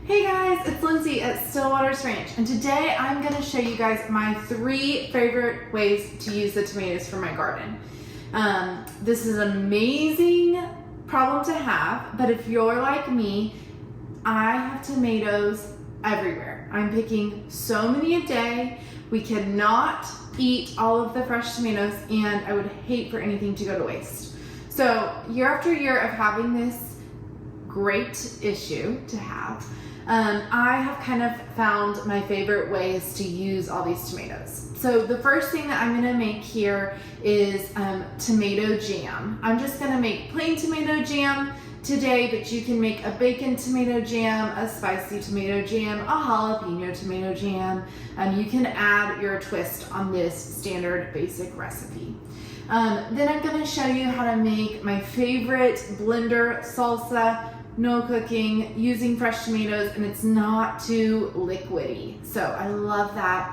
Hey guys, it's Lindsay at Stillwater's Ranch, and today I'm going to show you guys my 3 favorite ways to use the tomatoes for my garden. This is an amazing problem to have, but if you're like me, I have tomatoes everywhere. I'm picking so many a day. We cannot eat all of the fresh tomatoes, and I would hate for anything to go to waste. So year after year of having this great issue to have, I have kind of found my favorite ways to use all these tomatoes. So the first thing that I'm gonna make here is tomato jam. I'm just gonna make plain tomato jam today, but you can make a bacon tomato jam, a spicy tomato jam, a jalapeno tomato jam. You can add your twist on this standard basic recipe. Then I'm gonna show you how to make my favorite blender salsa. No cooking, using fresh tomatoes, and it's not too liquidy. So I love that.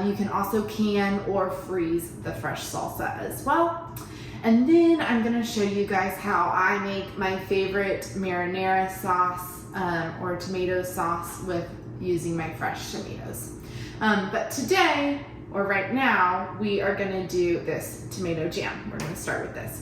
You can also can or freeze the fresh salsa as well. And then I'm gonna show you guys how I make my favorite marinara sauce or tomato sauce with using my fresh tomatoes. But today, or right now, we are gonna do this tomato jam. We're gonna start with this.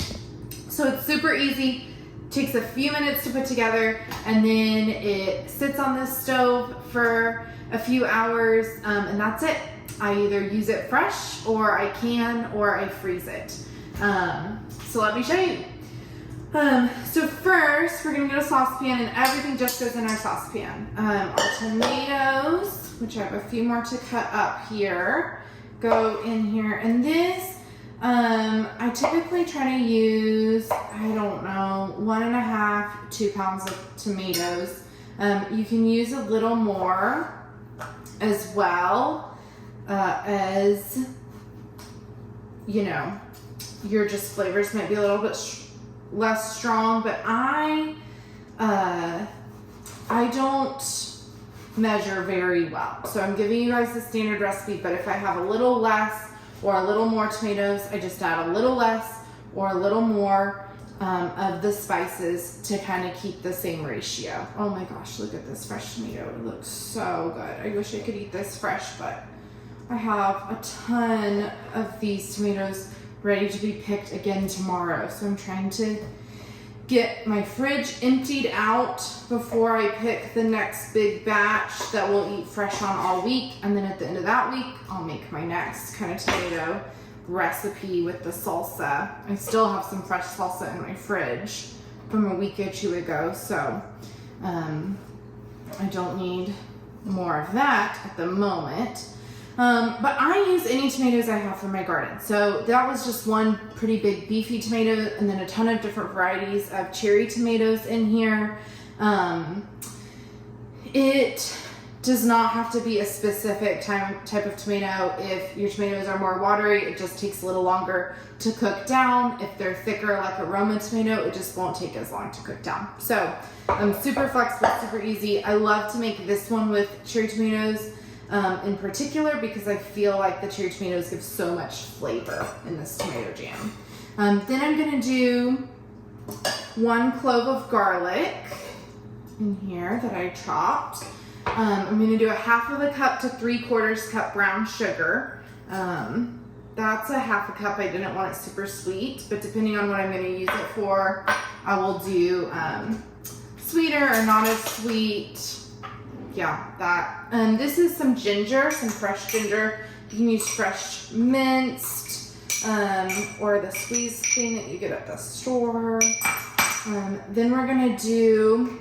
So it's super easy. Takes a few minutes to put together, and then it sits on the stove for a few hours, and that's it. I either use it fresh, or I can, or I freeze it. So let me show you. So first, we're gonna get a saucepan, and everything just goes in our saucepan. Our tomatoes, which I have a few more to cut up here, go in here, and this, I typically try to use, I don't know, 1.5 to 2 pounds of tomatoes. You can use a little more as well, as, you know, your just flavors might be a little bit less strong, but I don't measure very well. So I'm giving you guys the standard recipe, but if I have a little less or a little more tomatoes, I just add a little less or a little more of the spices to kind of keep the same ratio. Oh my gosh, look at this fresh tomato. It looks so good. I wish I could eat this fresh, but I have a ton of these tomatoes ready to be picked again tomorrow. So I'm trying to get my fridge emptied out before I pick the next big batch that we'll eat fresh on all week. And then at the end of that week, I'll make my next kind of tomato recipe with the salsa. I still have some fresh salsa in my fridge from a week or 2 ago, so I don't need more of that at the moment. But I use any tomatoes I have from my garden. So that was just one pretty big beefy tomato, and then a ton of different varieties of cherry tomatoes in here. It does not have to be a specific type of tomato. If your tomatoes are more watery, it just takes a little longer to cook down. If they're thicker like a Roma tomato, it just won't take as long to cook down. So super flexible, super easy. I love to make this one with cherry tomatoes in particular, because I feel like the cherry tomatoes give so much flavor in this tomato jam. Then I'm gonna do 1 clove of garlic in here that I chopped. I'm gonna do a 1/2 cup to 3/4 cup brown sugar. That's a 1/2 cup. I didn't want it super sweet, but depending on what I'm gonna use it for, I will do sweeter or not as sweet. Yeah, that. This is some ginger, some fresh ginger. You can use fresh minced, or the squeezed thing that you get at the store. Then we're gonna do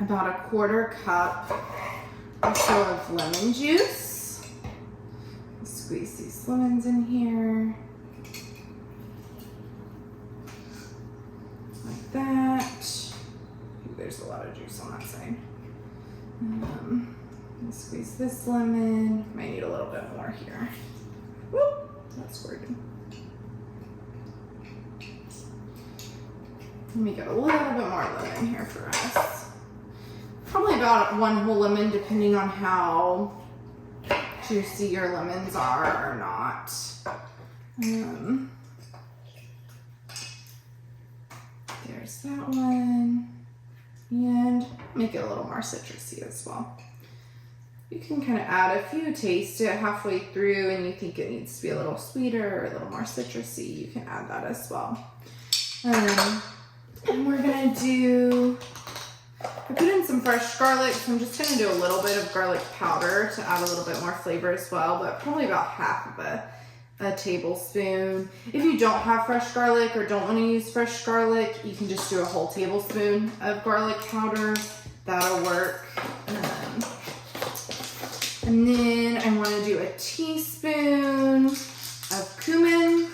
about a 1/4 cup or so of lemon juice. Squeeze these lemons in here. Like that. Ooh, there's a lot of juice on that side. Squeeze this lemon. Might need a little bit more here. Whoop, that's squirted. Let me get a little bit more lemon here for us. Probably about 1 whole lemon, depending on how juicy your lemons are or not. There's that one. and make it a little more citrusy as well. You can kind of add a few, taste it halfway through, and you think it needs to be a little sweeter or a little more citrusy, you can add that as well. And we're gonna do, I put in some fresh garlic, so I'm just gonna do a little bit of garlic powder to add a little bit more flavor as well, but probably about half of a tablespoon. If you don't have fresh garlic or don't want to use fresh garlic, you can just do a whole tablespoon of garlic powder. That'll work. And then I want to do a teaspoon of cumin.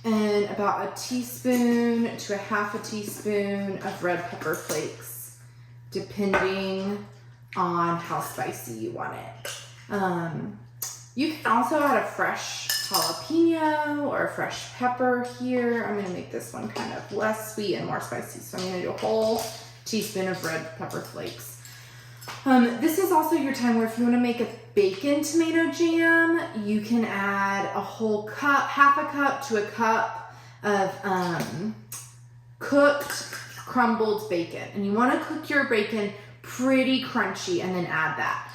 And about a teaspoon to a half a teaspoon of red pepper flakes, depending on how spicy you want it. You can also add a fresh jalapeno or a fresh pepper here. I'm gonna make this one kind of less sweet and more spicy. So I'm gonna do a whole teaspoon of red pepper flakes. This is also your time where if you wanna make a bacon tomato jam, you can add a whole cup, half a cup to a cup of cooked crumbled bacon. And you wanna cook your bacon pretty crunchy and then add that.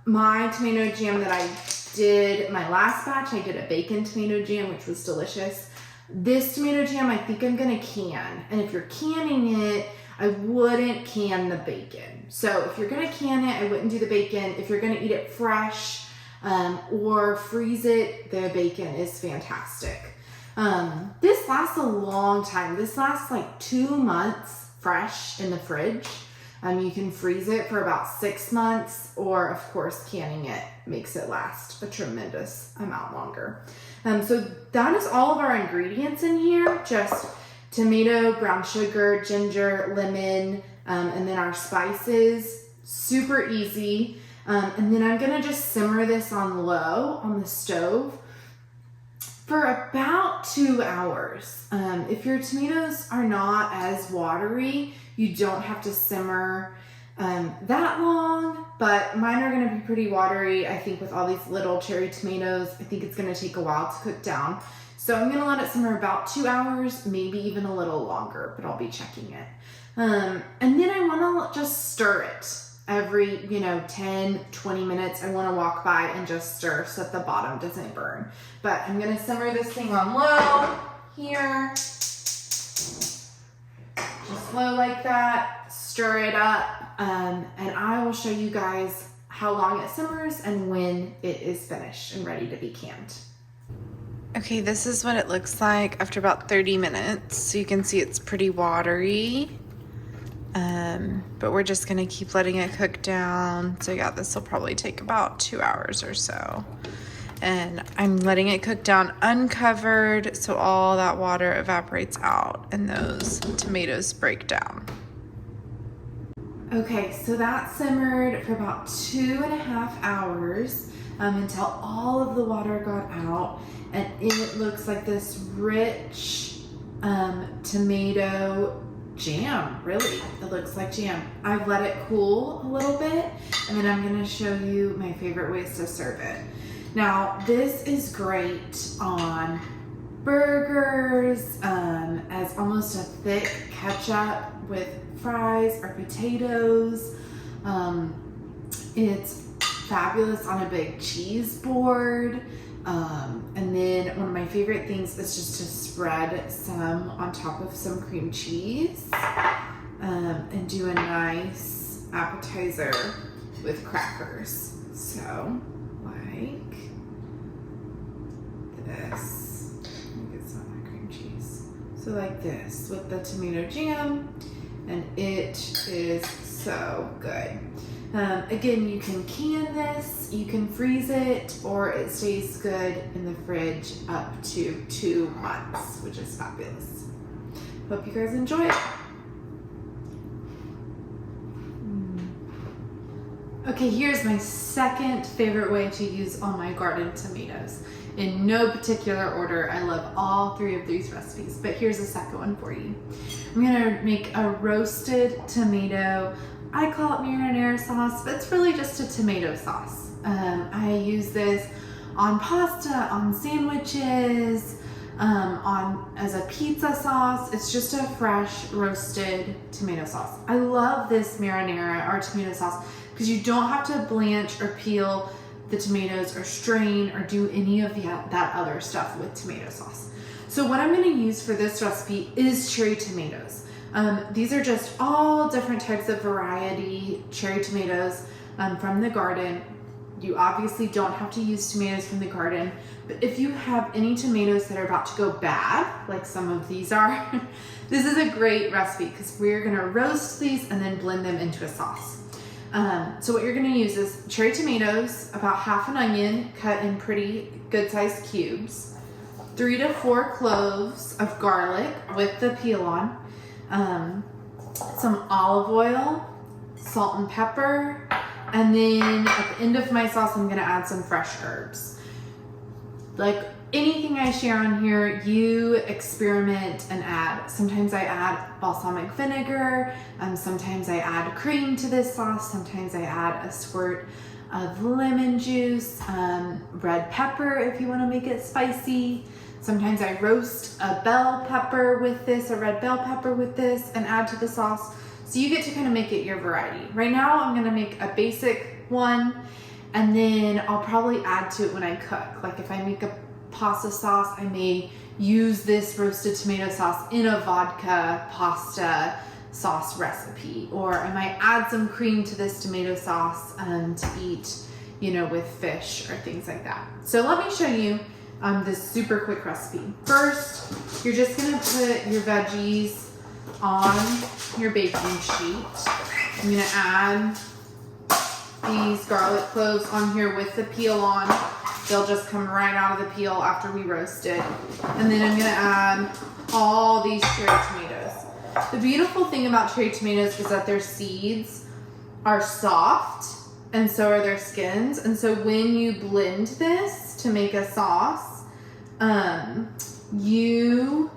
My tomato jam that I did, my last batch, I did a bacon tomato jam, which was delicious. This tomato jam, I think I'm gonna can. And if you're canning it, I wouldn't can the bacon. So if you're gonna can it, I wouldn't do the bacon. If you're gonna eat it fresh or freeze it, the bacon is fantastic. This lasts a long time. This lasts like 2 months fresh in the fridge. You can freeze it for about 6 months, or of course canning it makes it last a tremendous amount longer. So that is all of our ingredients in here, just tomato, brown sugar, ginger, lemon, and then our spices, super easy. And then I'm gonna just simmer this on low on the stove for about 2 hours. If your tomatoes are not as watery, you don't have to simmer that long, but mine are gonna be pretty watery. I think with all these little cherry tomatoes, I think it's gonna take a while to cook down. So I'm gonna let it simmer about 2 hours, maybe even a little longer, but I'll be checking it. And then I wanna just stir it every, 10, 20 minutes. I wanna walk by and just stir so that the bottom doesn't burn. But I'm gonna simmer this thing on low here. Just low like that, stir it up, and I will show you guys how long it simmers and when it is finished and ready to be canned. Okay, this is what it looks like after about 30 minutes. So you can see it's pretty watery, but we're just gonna keep letting it cook down. So yeah, this will probably take about 2 hours or so. And I'm letting it cook down uncovered so all that water evaporates out and those tomatoes break down. Okay, so that simmered for about 2.5 hours until all of the water got out, and it looks like this rich tomato jam, really. It looks like jam. I've let it cool a little bit, and then I'm gonna show you my favorite ways to serve it. Now, this is great on burgers, as almost a thick ketchup with fries or potatoes. It's fabulous on a big cheese board. And then one of my favorite things is just to spread some on top of some cream cheese, and do a nice appetizer with crackers. So, like this. Let me get some of my cream cheese. So like this with the tomato jam, and it is so good. Again, you can can this, you can freeze it, or it stays good in the fridge up to 2 months, which is fabulous. Hope you guys enjoy it. Okay, here's my second favorite way to use all my garden tomatoes. In no particular order, I love all 3 of these recipes, but here's the second one for you. I'm gonna make a roasted tomato. I call it marinara sauce, but it's really just a tomato sauce. I use this on pasta, on sandwiches, as a pizza sauce. It's just a fresh roasted tomato sauce. I love this marinara or tomato sauce because you don't have to blanch or peel the tomatoes or strain or do any of that other stuff with tomato sauce. So what I'm going to use for this recipe is cherry tomatoes. These are just all different types of variety cherry tomatoes from the garden. You obviously don't have to use tomatoes from the garden, but if you have any tomatoes that are about to go bad, like some of these are, this is a great recipe because we're gonna roast these and then blend them into a sauce. So what you're gonna use is cherry tomatoes, about half an onion cut in pretty good sized cubes, 3 to 4 cloves of garlic with the peel on, some olive oil, salt and pepper, and then at the end of my sauce, I'm gonna add some fresh herbs. Like anything I share on here, you experiment and add. Sometimes I add balsamic vinegar, sometimes I add cream to this sauce, sometimes I add a squirt of lemon juice, red pepper if you wanna make it spicy. Sometimes I roast a bell pepper with this, a red bell pepper with this, and add to the sauce. So you get to kind of make it your variety. Right now I'm gonna make a basic one, and then I'll probably add to it when I cook. Like if I make a pasta sauce, I may use this roasted tomato sauce in a vodka pasta sauce recipe, or I might add some cream to this tomato sauce to eat, with fish or things like that. So let me show you this super quick recipe. First, you're just gonna put your veggies on your baking sheet. I'm gonna add these garlic cloves on here with the peel on. They'll just come right out of the peel after we roast it. And then I'm gonna add all these cherry tomatoes. The beautiful thing about cherry tomatoes is that their seeds are soft and so are their skins. And so when you blend this to make a sauce, you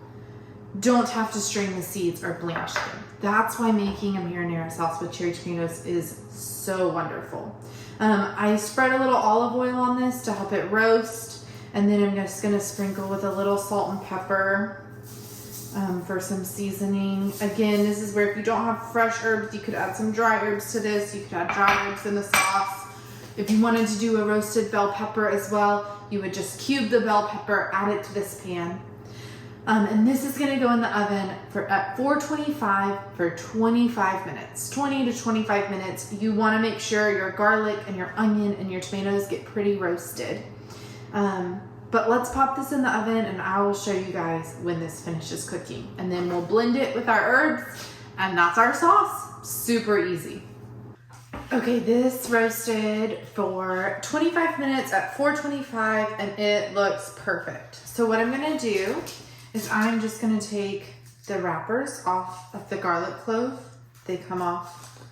don't have to strain the seeds or blanch them. That's why making a marinara sauce with cherry tomatoes is so wonderful. I spread a little olive oil on this to help it roast, and then I'm just gonna sprinkle with a little salt and pepper for some seasoning. Again, this is where if you don't have fresh herbs, you could add some dry herbs to this. You could add dry herbs in the sauce. If you wanted to do a roasted bell pepper as well, you would just cube the bell pepper, add it to this pan. And this is gonna go in the oven at 425 for 25 minutes, 20 to 25 minutes. You wanna make sure your garlic and your onion and your tomatoes get pretty roasted. But let's pop this in the oven and I will show you guys when this finishes cooking. And then we'll blend it with our herbs and that's our sauce. Super easy. Okay, this roasted for 25 minutes at 425 and it looks perfect. So what I'm gonna do is I'm just gonna take the wrappers off of the garlic clove. They come off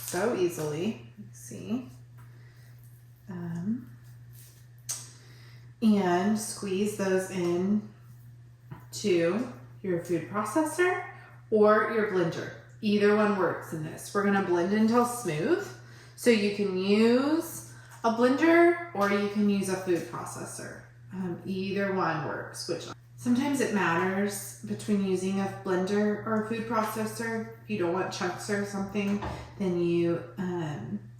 so easily, see? And squeeze those in to your food processor or your blender. Either one works in this. We're gonna blend until smooth. So you can use a blender or you can use a food processor. Either one works. Sometimes it matters between using a blender or a food processor. If you don't want chunks or something, then you,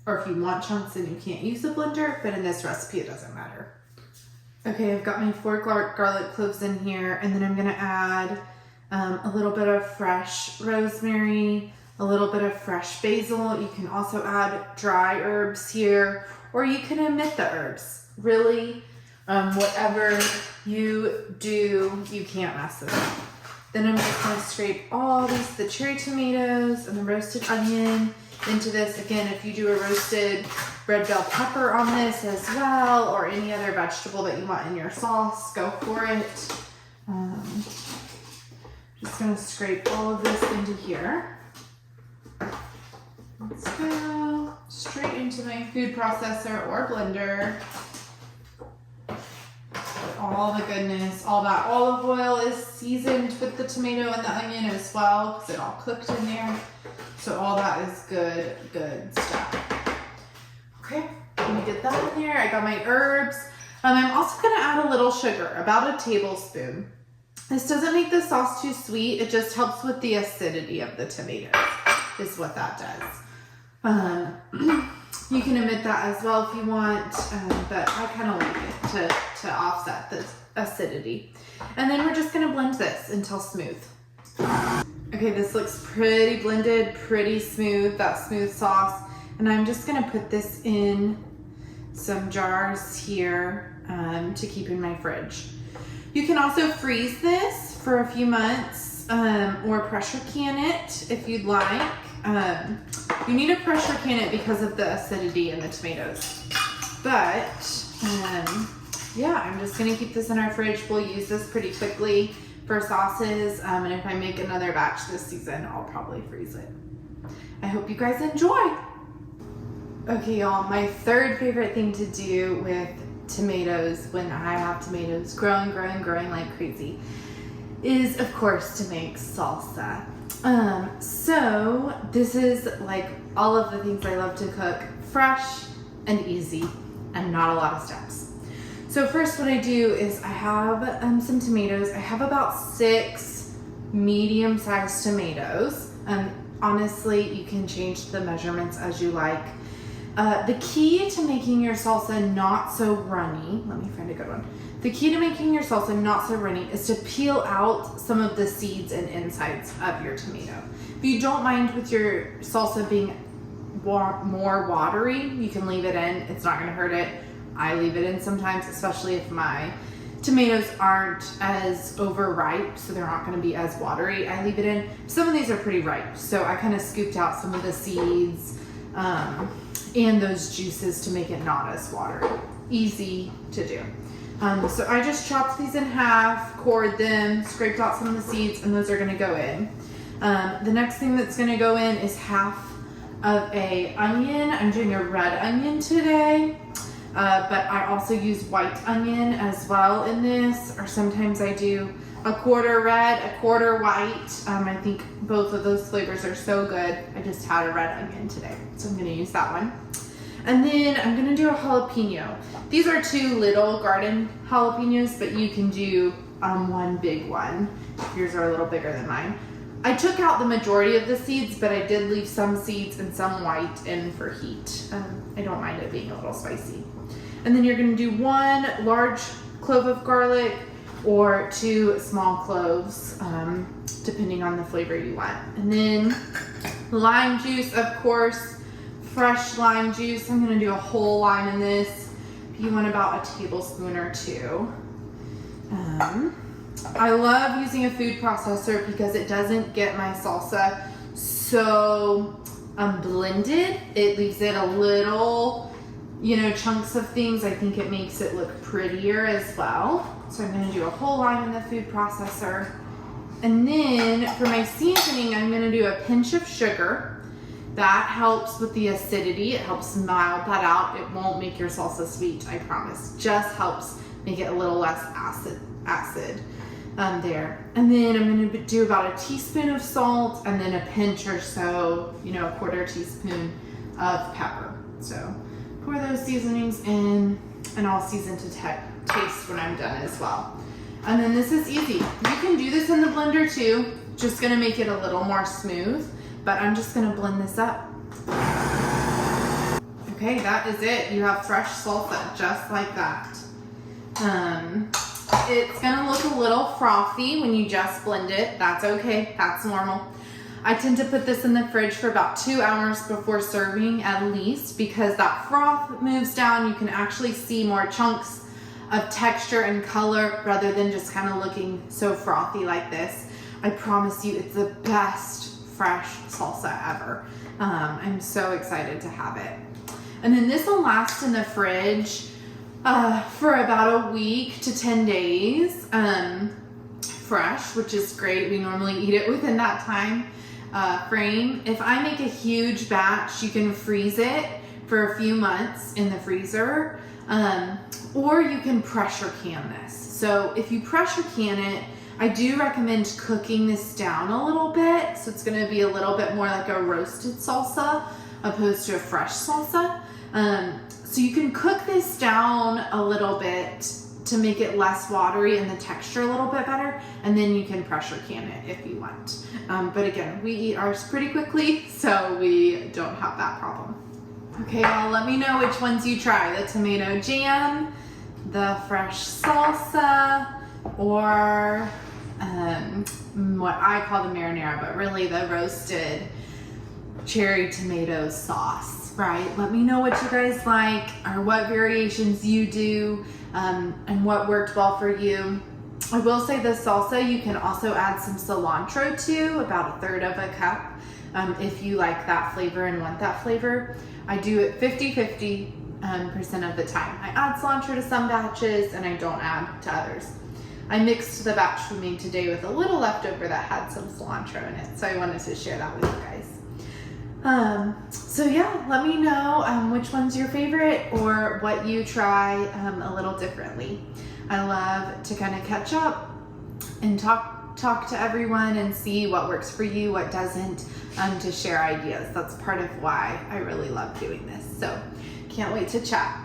or if you want chunks, then you can't use the blender, but in this recipe, it doesn't matter. Okay, I've got my 4 garlic cloves in here, and then I'm gonna add a little bit of fresh rosemary, a little bit of fresh basil. You can also add dry herbs here, or you can omit the herbs. Really, whatever you do, you can't mess it up. Then I'm just gonna scrape all the cherry tomatoes and the roasted onion into this. Again, if you do a roasted red bell pepper on this as well, or any other vegetable that you want in your sauce, go for it. Just gonna scrape all of this into here. Let's go straight into my food processor or blender. All the goodness, all that olive oil is seasoned with the tomato and the onion as well, because it all cooked in there. So all that is good stuff. Okay, let me get that in there. I got my herbs. I'm also gonna add a little sugar, about a tablespoon. This doesn't make the sauce too sweet. It just helps with the acidity of the tomatoes, is what that does. You can omit that as well if you want, but I kind of like it to offset the acidity. And then we're just gonna blend this until smooth. Okay, this looks pretty blended, pretty smooth, that smooth sauce. And I'm just gonna put this in some jars here to keep in my fridge. You can also freeze this for a few months or pressure can it if you'd like. You need to pressure can it because of the acidity in the tomatoes. But yeah, I'm just gonna keep this in our fridge. We'll use this pretty quickly for sauces. And if I make another batch this season, I'll probably freeze it. I hope you guys enjoy. Okay, y'all, my third favorite thing to do with tomatoes when I have tomatoes growing like crazy is, of course, to make salsa. So this is like all of the things I love to cook, fresh and easy and not a lot of steps. So first what I do is I have some tomatoes. I have about 6 medium-sized tomatoes. Honestly, you can change the measurements as you like. The key to making your salsa not so runny, let me find a good one. The key to making your salsa not so runny is to peel out some of the seeds and insides of your tomato. If you don't mind with your salsa being more watery, you can leave it in. It's not gonna hurt it. I leave it in sometimes, especially if my tomatoes aren't as overripe, so they're not gonna be as watery. I leave it in. Some of these are pretty ripe, so I kind of scooped out some of the seeds and those juices to make it not as watery. Easy to do. So I just chopped these in half, cored them, scraped out some of the seeds, and those are gonna go in. The next thing that's gonna go in is half of a onion. I'm doing a red onion today, but I also use white onion as well in this, or sometimes I do a quarter red, a quarter white. I think both of those flavors are so good. I just had a red onion today, so I'm gonna use that one. And then I'm gonna do a jalapeno. These are 2 little garden jalapenos, but you can do one big one. Yours are a little bigger than mine. I took out the majority of the seeds, but I did leave some seeds and some white in for heat. I don't mind it being a little spicy. And then you're gonna do 1 large clove of garlic or 2 small cloves, depending on the flavor you want. And then lime juice, of course, fresh lime juice. I'm gonna do a whole lime in this. You want about a tablespoon or 2. I love using a food processor because it doesn't get my salsa so blended. It leaves it a little, chunks of things. I think it makes it look prettier as well. So I'm gonna do a whole lime in the food processor. And then for my seasoning, I'm gonna do a pinch of sugar. That helps with the acidity. It helps mild that out. It won't make your salsa sweet, I promise. Just helps make it a little less acid there. And then I'm gonna do about a teaspoon of salt and then a pinch or so, a quarter teaspoon of pepper. So pour those seasonings in and I'll season to taste when I'm done as well. And then this is easy. You can do this in the blender too. Just gonna make it a little more smooth. But I'm just gonna blend this up. Okay, that is it. You have fresh salsa, just like that. It's gonna look a little frothy when you just blend it. That's okay, that's normal. I tend to put this in the fridge for about 2 hours before serving at least, because that froth moves down. You can actually see more chunks of texture and color rather than just kind of looking so frothy like this. I promise you, it's the best fresh salsa ever. I'm so excited to have it. And then this will last in the fridge for about a week to 10 days fresh, which is great. We normally eat it within that time frame. If I make a huge batch, you can freeze it for a few months in the freezer, or you can pressure can this. So if you pressure can it, I do recommend cooking this down a little bit, so it's gonna be a little bit more like a roasted salsa opposed to a fresh salsa. So you can cook this down a little bit to make it less watery and the texture a little bit better, and then you can pressure can it if you want. But again, we eat ours pretty quickly, so we don't have that problem. Okay, well, let me know which ones you try. The tomato jam, the fresh salsa, or what I call the marinara, but really the roasted cherry tomato sauce, right? Let me know what you guys like or what variations you do and what worked well for you. I will say the salsa, you can also add some cilantro to, about 1/3 of a cup, if you like that flavor and want that flavor. I do it 50-50% of the time. I add cilantro to some batches and I don't add to others. I mixed the batch we made today with a little leftover that had some cilantro in it, so I wanted to share that with you guys. So yeah, let me know which one's your favorite or what you try a little differently. I love to kind of catch up and talk to everyone and see what works for you, what doesn't, to share ideas. That's part of why I really love doing this. So can't wait to chat.